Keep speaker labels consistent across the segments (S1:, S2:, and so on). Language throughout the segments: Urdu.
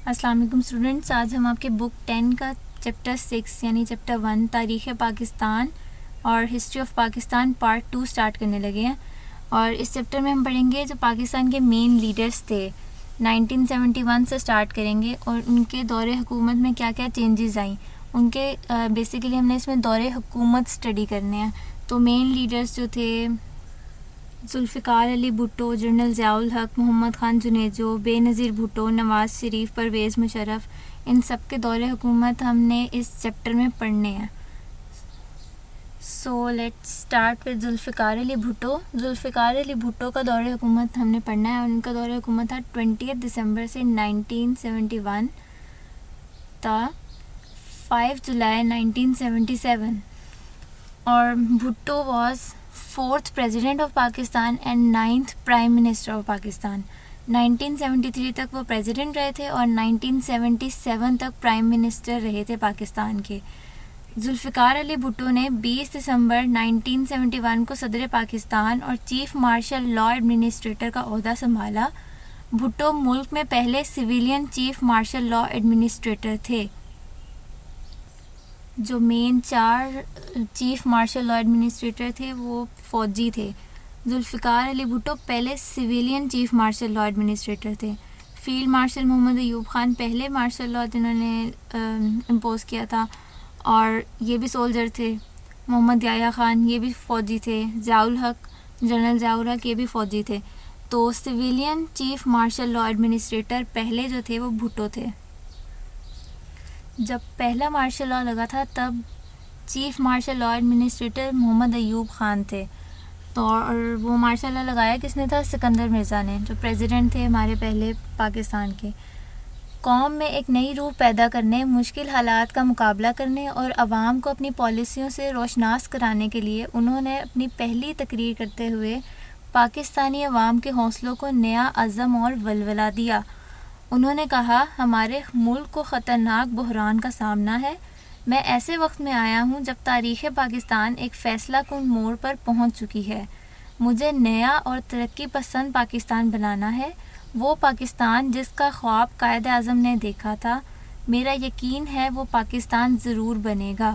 S1: السلام علیکم اسٹوڈنٹس، آج ہم آپ کے بک 10 کا چیپٹر 6 یعنی چیپٹر 1 تاریخ پاکستان اور history of Pakistan part 2 start کرنے لگے ہیں. اور اس چیپٹر میں ہم پڑھیں گے جو پاکستان کے مین لیڈرز تھے. 1971 سے سٹارٹ کریں گے اور ان کے دور حکومت میں کیا کیا چینجز آئیں. ان کے بیسیکلی ہم نے اس میں دور حکومت سٹڈی کرنے ہیں. تو مین لیڈرز جو تھے ذوالفقار علی بھٹو، جنرل ضیاء الحق، محمد خان جنیجو، بے نظیر بھٹو، نواز شریف، پرویز مشرف، ان سب کے دور حکومت ہم نے اس چیپٹر میں پڑھنے ہیں. So let start with Zulfikar Ali Bhutto. Zulfikar Ali Bhutto کا دور حکومت ہم نے پڑھنا ہے اور ان کا دور حکومت تھا 20 دسمبر سے 1971 تا 5 جولائی 1977. اور Bhutto was 4th President of Pakistan and 9th Prime Minister of Pakistan. 1973 تک وہ پریزیڈنٹ رہے تھے اور 1977 تک پرائم منسٹر رہے تھے پاکستان کے. ذوالفقار علی بھٹو نے 20 دسمبر 1971 کو صدر پاکستان اور چیف مارشل لا ایڈمنسٹریٹر کا عہدہ سنبھالا. بھٹو ملک میں پہلے civilian chief martial law administrator تھے. جو main 4 chief martial law administrator تھے وہ فوجی تھے. ذوالفقار علی بھٹو پہلے civilian chief martial law administrator تھے. فیلڈ مارشل محمد ایوب خان پہلے مارشل لا جنہوں نے امپوز کیا تھا اور یہ بھی سولجر تھے. محمد یحییٰ خان یہ بھی فوجی تھے. ضیاء الحق، جنرل ضیاء الحق یہ بھی فوجی تھے. تو civilian chief martial law administrator پہلے جو تھے وہ بھٹو تھے. جب پہلا مارشل لا لگا تھا تب چیف مارشل لا ایڈمنسٹریٹر محمد ایوب خان تھے. تو اور وہ مارشل لا لگایا کس نے تھا؟ سکندر مرزا نے، جو پریزیڈنٹ تھے ہمارے پہلے پاکستان کے. قوم میں ایک نئی روح پیدا کرنے، مشکل حالات کا مقابلہ کرنے اور عوام کو اپنی پالیسیوں سے روشناس کرانے کے لیے انہوں نے اپنی پہلی تقریر کرتے ہوئے پاکستانی عوام کے حوصلوں کو نیا عزم اور ولولہ دیا. انہوں نے کہا، ہمارے ملک کو خطرناک بحران کا سامنا ہے. میں ایسے وقت میں آیا ہوں جب تاریخ پاکستان ایک فیصلہ کن موڑ پر پہنچ چکی ہے. مجھے نیا اور ترقی پسند پاکستان بنانا ہے، وہ پاکستان جس کا خواب قائد اعظم نے دیکھا تھا. میرا یقین ہے وہ پاکستان ضرور بنے گا.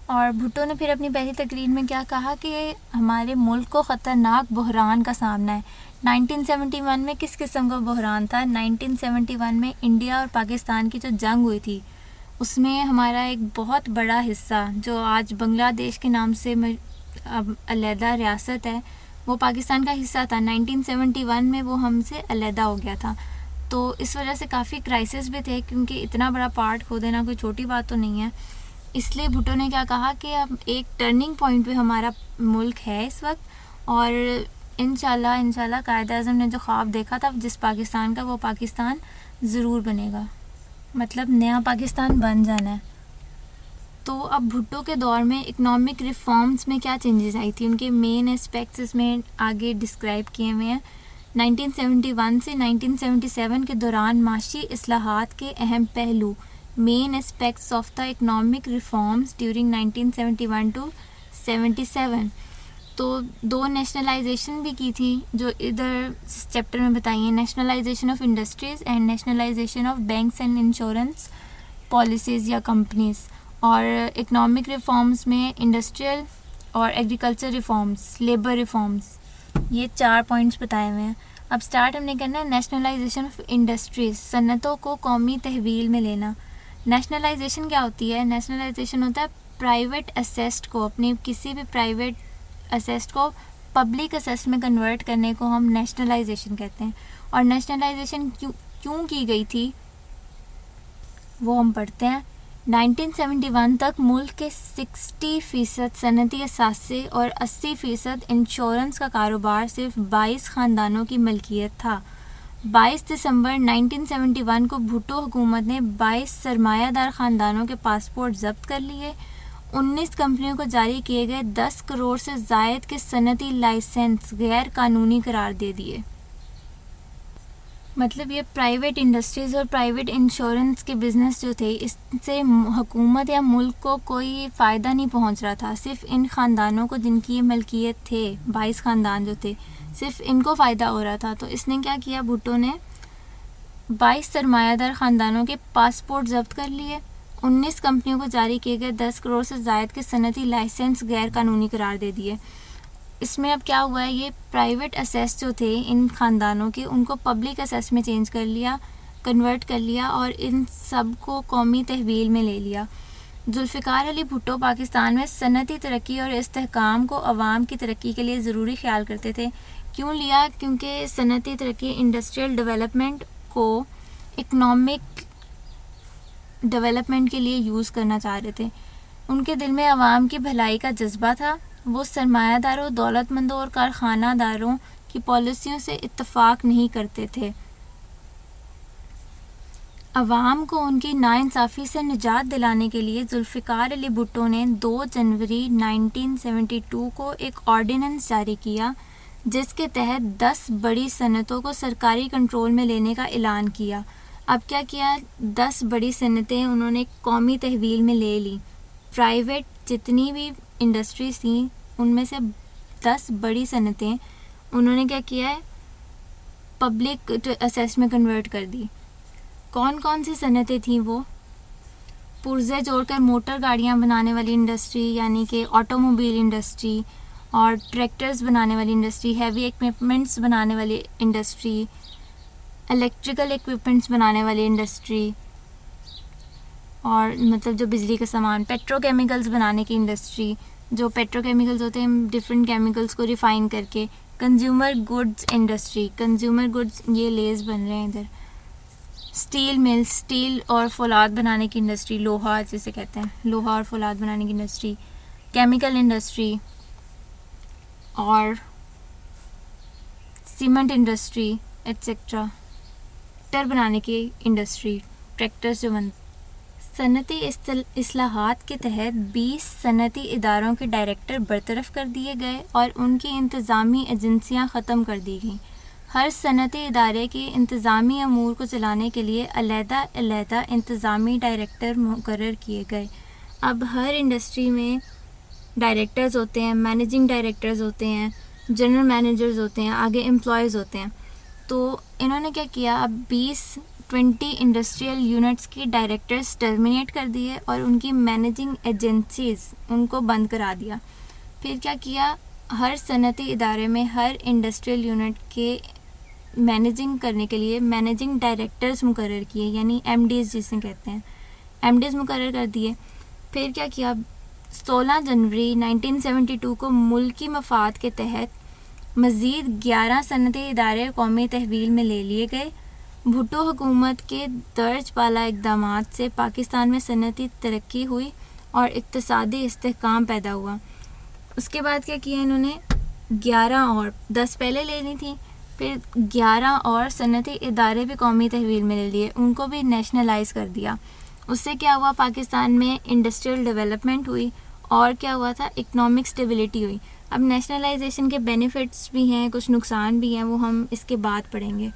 S1: اور بھٹو نے پھر اپنی پہلی تقریر میں کیا کہا کہ ہمارے ملک کو خطرناک بحران کا سامنا ہے. 1971 میں کس قسم کا بحران تھا؟ 1971 میں انڈیا اور پاکستان کی جو جنگ ہوئی تھی اس میں ہمارا ایک بہت بڑا حصہ جو آج بنگلہ دیش کے نام سے اب علیحدہ ریاست ہے وہ پاکستان کا حصہ تھا. 1971 میں وہ ہم سے علیحدہ ہو گیا تھا. تو اس وجہ سے کافی کرائسس بھی تھے کیونکہ اتنا بڑا پارٹ کھو دینا کوئی چھوٹی بات تو نہیں ہے. اس لیے بھٹو نے کیا کہا کہ اب ایک ٹرننگ پوائنٹ پہ ہمارا ملک ہے اس وقت اور انشاءاللہ قائد اعظم نے جو خواب دیکھا تھا جس پاکستان کا وہ پاکستان ضرور بنے گا، مطلب نیا پاکستان بن جانا ہے. تو اب بھٹو کے دور میں اکنامک ریفارمز میں کیا چینجز آئی تھی، ان کے مین اسپیکٹس اس میں آگے ڈسکرائب کیے ہوئے ہیں. 1971 سے 1977 کے دوران معاشی اصلاحات کے اہم پہلو، main aspects of the economic reforms during 1971 to 77. تو 2 نیشنلائزیشن بھی کی تھی جو ادھر چیپٹر میں بتائی ہیں، nationalisation of industries and nationalisation of banks and insurance policies یا کمپنیز. اور اکنامک ریفارمز میں انڈسٹریل اور ایگریکلچر ریفارمز، لیبر ریفارمز، یہ 4 پوائنٹس بتائے ہوئے ہیں. اب سٹارٹ ہم نے کرنا ہے نیشنلائزیشن آف انڈسٹریز، صنعتوں کو قومی تحویل میں لینا. نیشنلائزیشن کیا ہوتی ہے؟ نیشنلائزیشن ہوتا ہے پرائیویٹ اسیسٹ کو، اپنی کسی بھی پرائیویٹ اسیسٹ کو پبلک اسیسٹ میں کنورٹ کرنے کو ہم نیشنلائزیشن کہتے ہیں. اور نیشنلائزیشن کیوں کی گئی تھی وہ ہم پڑھتے ہیں. 1971 تک ملک کے 60% صنعتی اثاثے اور 80% انشورنس کا کاروبار صرف 22 خاندانوں کی ملکیت تھا. 22 دسمبر 1971 کو بھٹو حکومت نے 22 سرمایہ دار خاندانوں کے پاسپورٹ ضبط کر لیے. 19 کمپنیوں کو جاری کیے گئے 10 کروڑ سے زائد کے صنعتی لائسنس غیر قانونی قرار دے دیے. مطلب یہ پرائیویٹ انڈسٹریز اور پرائیویٹ انشورنس کے بزنس جو تھے اس سے حکومت یا ملک کو کوئی فائدہ نہیں پہنچ رہا تھا. صرف ان خاندانوں کو جن کی یہ ملکیت تھے، 22 خاندان جو تھے، صرف ان کو فائدہ ہو رہا تھا. تو اس نے کیا کیا، بھٹو نے 22 سرمایہ دار خاندانوں کے پاسپورٹ ضبط کر لیے، 19 کمپنیوں کو جاری کیے گئے 10 کروڑ سے زائد کے صنعتی لائسنس غیر قانونی قرار دے دیے۔ اس میں اب کیا ہوا ہے، یہ پرائیویٹ اسیس جو تھے ان خاندانوں کے، ان کو پبلک اسیس میں چینج کر لیا، کنورٹ کر لیا، اور ان سب کو قومی تحویل میں لے لیا۔ ذوالفقار علی بھٹو پاکستان میں صنعتی ترقی اور استحکام کو عوام کی ترقی کے لیے ضروری خیال کرتے تھے۔ کیوں لیا؟ کیونکہ صنعتی ترقی انڈسٹریل ڈیولپمنٹ کو اکنامک ڈیولپمنٹ کے لیے یوز کرنا چاہ رہے تھے۔ ان کے دل میں عوام کی بھلائی کا جذبہ تھا۔ وہ سرمایہ داروں، دولت مندوں اور کارخانہ داروں کی پالیسیوں سے اتفاق نہیں کرتے تھے۔ عوام کو ان کی ناانصافی سے نجات دلانے کے لیے ذوالفقار علی بھٹو نے 2 جنوری 1972 کو ایک آرڈیننس جاری کیا، جس کے تحت 10 بڑی صنعتوں کو سرکاری کنٹرول میں لینے کا اعلان کیا۔ اب کیا کیا، 10 بڑی صنعتیں انہوں نے قومی تحویل میں لے لی۔ پرائیویٹ جتنی بھی انڈسٹریز تھیں ان میں سے 10 بڑی صنعتیں انہوں نے کیا کیا ہے، پبلک اسیس میں کنورٹ کر دی۔ کون کون سی صنعتیں تھیں وہ؟ پرزے جوڑ کر موٹر گاڑیاں بنانے والی انڈسٹری یعنی کہ آٹو موبائل انڈسٹری، اور ٹریکٹرز بنانے والی انڈسٹری، ہیوی ایکوپمنٹس بنانے والی انڈسٹری، الیکٹریکل ایکوپمنٹس بنانے والی انڈسٹری، اور مطلب جو بجلی کا سامان، پیٹرو کیمیکلز بنانے کی انڈسٹری، جو پیٹرو کیمیکلز ہوتے ہیں ڈفرینٹ کیمیکلز کو ریفائن کر کے، consumer goods industry, consumer goods یہ لیز بن رہے ہیں ادھر، اسٹیل ملز، اسٹیل اور فولاد بنانے کی انڈسٹری، لوہا جسے کہتے ہیں، لوہا اور فولاد بنانے کی انڈسٹری، کیمیکل انڈسٹری، اور سیمنٹ انڈسٹری ایٹسیکٹرا، ٹر بنانے کی انڈسٹری، ٹریکٹرز جو بنتے۔ صنعتی اصلاحات کے تحت 20 صنعتی اداروں کے ڈائریکٹر برطرف کر دیے گئے اور ان کی انتظامی ایجنسیاں ختم کر دی گئیں۔ ہر صنعتی ادارے کے انتظامی امور کو چلانے کے لیے علیحدہ علیحدہ انتظامی ڈائریکٹر مقرر کیے گئے۔ اب ہر انڈسٹری میں ڈائریکٹرز ہوتے ہیں، مینیجنگ ڈائریکٹرز ہوتے ہیں، جنرل مینیجرز ہوتے ہیں، آگے امپلائیز ہوتے ہیں۔ تو انہوں نے کیا کیا، اب 20 انڈسٹریل یونٹس کی ڈائریکٹرز ٹرمینیٹ کر دیے اور ان کی مینیجنگ ایجنسیز ان کو بند کرا دیا۔ پھر کیا کیا، ہر صنعتی ادارے میں ہر انڈسٹریل یونٹ کے مینیجنگ کرنے کے لیے مینیجنگ ڈائریکٹرز مقرر کیے، یعنی ایم ڈیز جسے کہتے ہیں، ایم ڈیز مقرر کر دیے۔ پھر کیا کیا، 16 جنوری 1972 کو ملکی مفاد کے تحت مزید 11 صنعتی ادارے قومی تحویل میں لے لیے گئے۔ بھٹو حکومت کے درج بالا اقدامات سے پاکستان میں صنعتی ترقی ہوئی اور اقتصادی استحکام پیدا ہوا۔ اس کے بعد کیا کیا انہوں نے، 11 اور 10 پہلے لینی تھی، پھر 11 اور صنعتی ادارے بھی قومی تحویل میں لے لیے، ان کو بھی نیشنلائز کر دیا۔ اس سے کیا ہوا، پاکستان میں انڈسٹریل ڈیولپمنٹ ہوئی اور کیا ہوا تھا، اکنامک اسٹیبلٹی ہوئی۔ اب نیشنلائزیشن کے بینیفٹس بھی ہیں، کچھ نقصان بھی ہیں، وہ ہم اس کے بعد پڑھیں گے۔